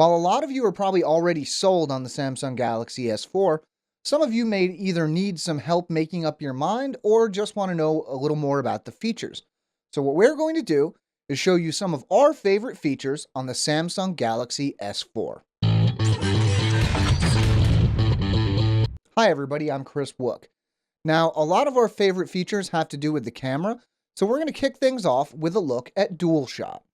While a lot of you are probably already sold on the Samsung Galaxy S4, some of you may either need some help making up your mind or just want to know a little more about the features. So what we're going to do is show you some of our favorite features on the Samsung Galaxy S4. Hi everybody, I'm Chris Wook. Now, a lot of our favorite features have to do with the camera, so we're going to kick things off with a look at Dual Shot.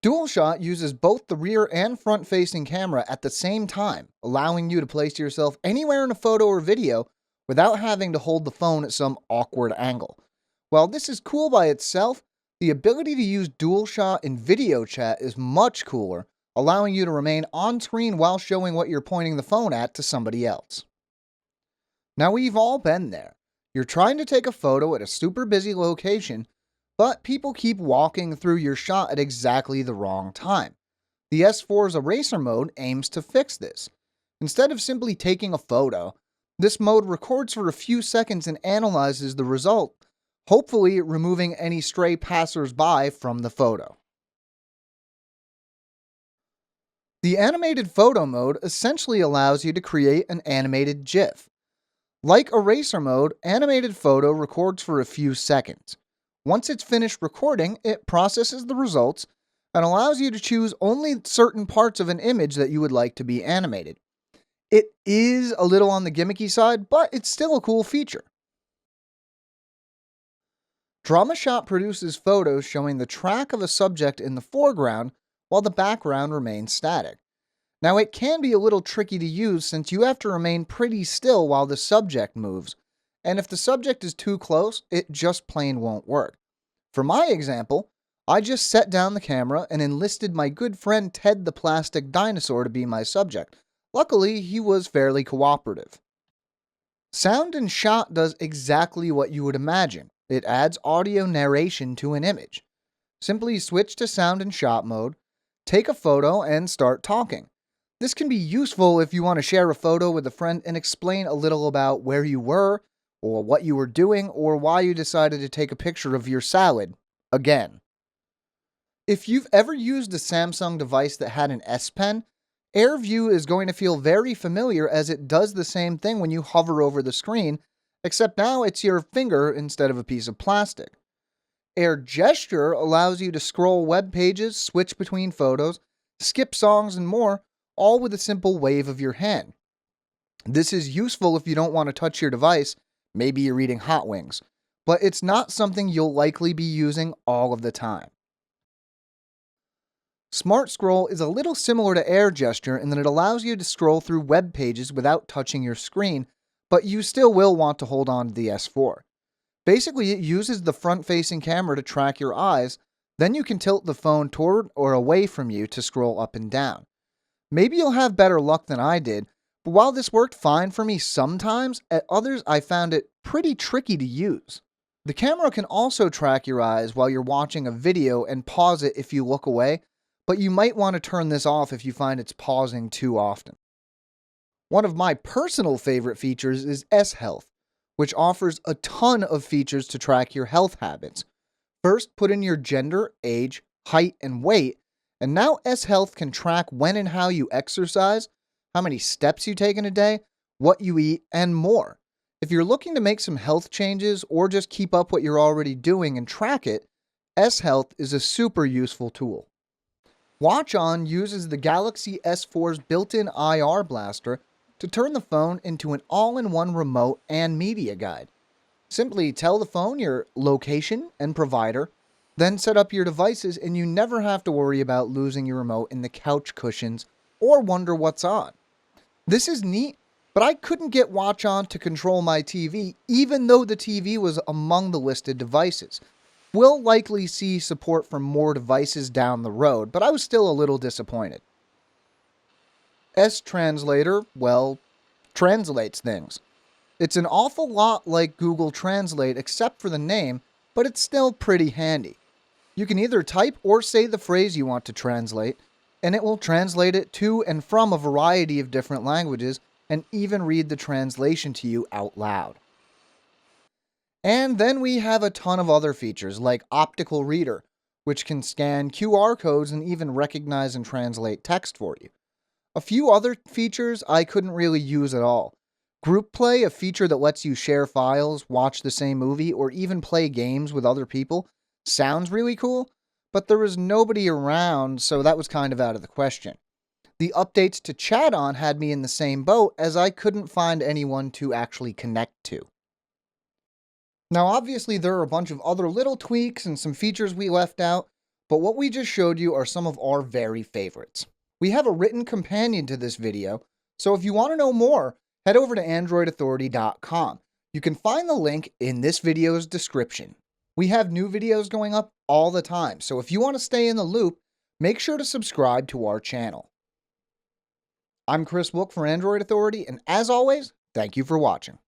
Dual Shot uses both the rear and front-facing camera at the same time, allowing you to place yourself anywhere in a photo or video without having to hold the phone at some awkward angle. While this is cool by itself, the ability to use Dual Shot in video chat is much cooler, allowing you to remain on screen while showing what you're pointing the phone at to somebody else. Now, we've all been there. You're trying to take a photo at a super busy location, but people keep walking through your shot at exactly the wrong time. The S4's eraser mode aims to fix this. Instead of simply taking a photo, this mode records for a few seconds and analyzes the result, hopefully removing any stray passers-by from the photo. The animated photo mode essentially allows you to create an animated GIF. Like eraser mode, animated photo records for a few seconds. Once it's finished recording, it processes the results and allows you to choose only certain parts of an image that you would like to be animated. It is a little on the gimmicky side, but it's still a cool feature. Drama Shot produces photos showing the track of a subject in the foreground while the background remains static. Now, it can be a little tricky to use since you have to remain pretty still while the subject moves, and if the subject is too close, it just plain won't work. For my example, I just set down the camera and enlisted my good friend Ted the Plastic Dinosaur to be my subject. Luckily, he was fairly cooperative. Sound and Shot does exactly what you would imagine. It adds audio narration to an image. Simply switch to Sound and Shot mode, take a photo, and start talking. This can be useful if you want to share a photo with a friend and explain a little about where you were, or what you were doing, or why you decided to take a picture of your salad again. If you've ever used a Samsung device that had an S Pen, AirView is going to feel very familiar as it does the same thing when you hover over the screen, except now it's your finger instead of a piece of plastic. Air Gesture allows you to scroll web pages, switch between photos, skip songs, and more, all with a simple wave of your hand. This is useful if you don't want to touch your device. Maybe you're eating hot wings, but it's not something you'll likely be using all of the time. Smart Scroll is a little similar to Air Gesture in that it allows you to scroll through web pages without touching your screen, but you still will want to hold on to the S4. Basically, it uses the front-facing camera to track your eyes, then you can tilt the phone toward or away from you to scroll up and down. Maybe you'll have better luck than I did, but while this worked fine for me sometimes, at others I found it pretty tricky to use. The camera can also track your eyes while you're watching a video and pause it if you look away, but you might want to turn this off if you find it's pausing too often. One of my personal favorite features is S-Health, which offers a ton of features to track your health habits. First, put in your gender, age, height, and weight, and now S-Health can track when and how you exercise, how many steps you take in a day, what you eat, and more. If you're looking to make some health changes or just keep up what you're already doing and track it, S-Health is a super useful tool. Watch On uses the Galaxy S4's built-in IR blaster to turn the phone into an all-in-one remote and media guide. Simply tell the phone your location and provider, then set up your devices and you never have to worry about losing your remote in the couch cushions or wonder what's on. This is neat, but I couldn't get Watch On to control my TV even though the TV was among the listed devices. We'll likely see support for more devices down the road, but I was still a little disappointed. S-Translator, well, translates things. It's an awful lot like Google Translate except for the name, but it's still pretty handy. You can either type or say the phrase you want to translate, and it will translate it to and from a variety of different languages and even read the translation to you out loud. And then we have a ton of other features like Optical Reader, which can scan QR codes and even recognize and translate text for you. A few other features I couldn't really use at all. Group Play, a feature that lets you share files, watch the same movie, or even play games with other people, sounds really cool, but there was nobody around, so that was kind of out of the question. The updates to chat on had me in the same boat, as I couldn't find anyone to actually connect to. Now, obviously, there are a bunch of other little tweaks and some features we left out, but what we just showed you are some of our very favorites. We have a written companion to this video, so if you want to know more, head over to androidauthority.com. You can find the link in this video's description. We have new videos going up all the time, so if you want to stay in the loop, make sure to subscribe to our channel. I'm Chris Wook for Android Authority, and as always, thank you for watching.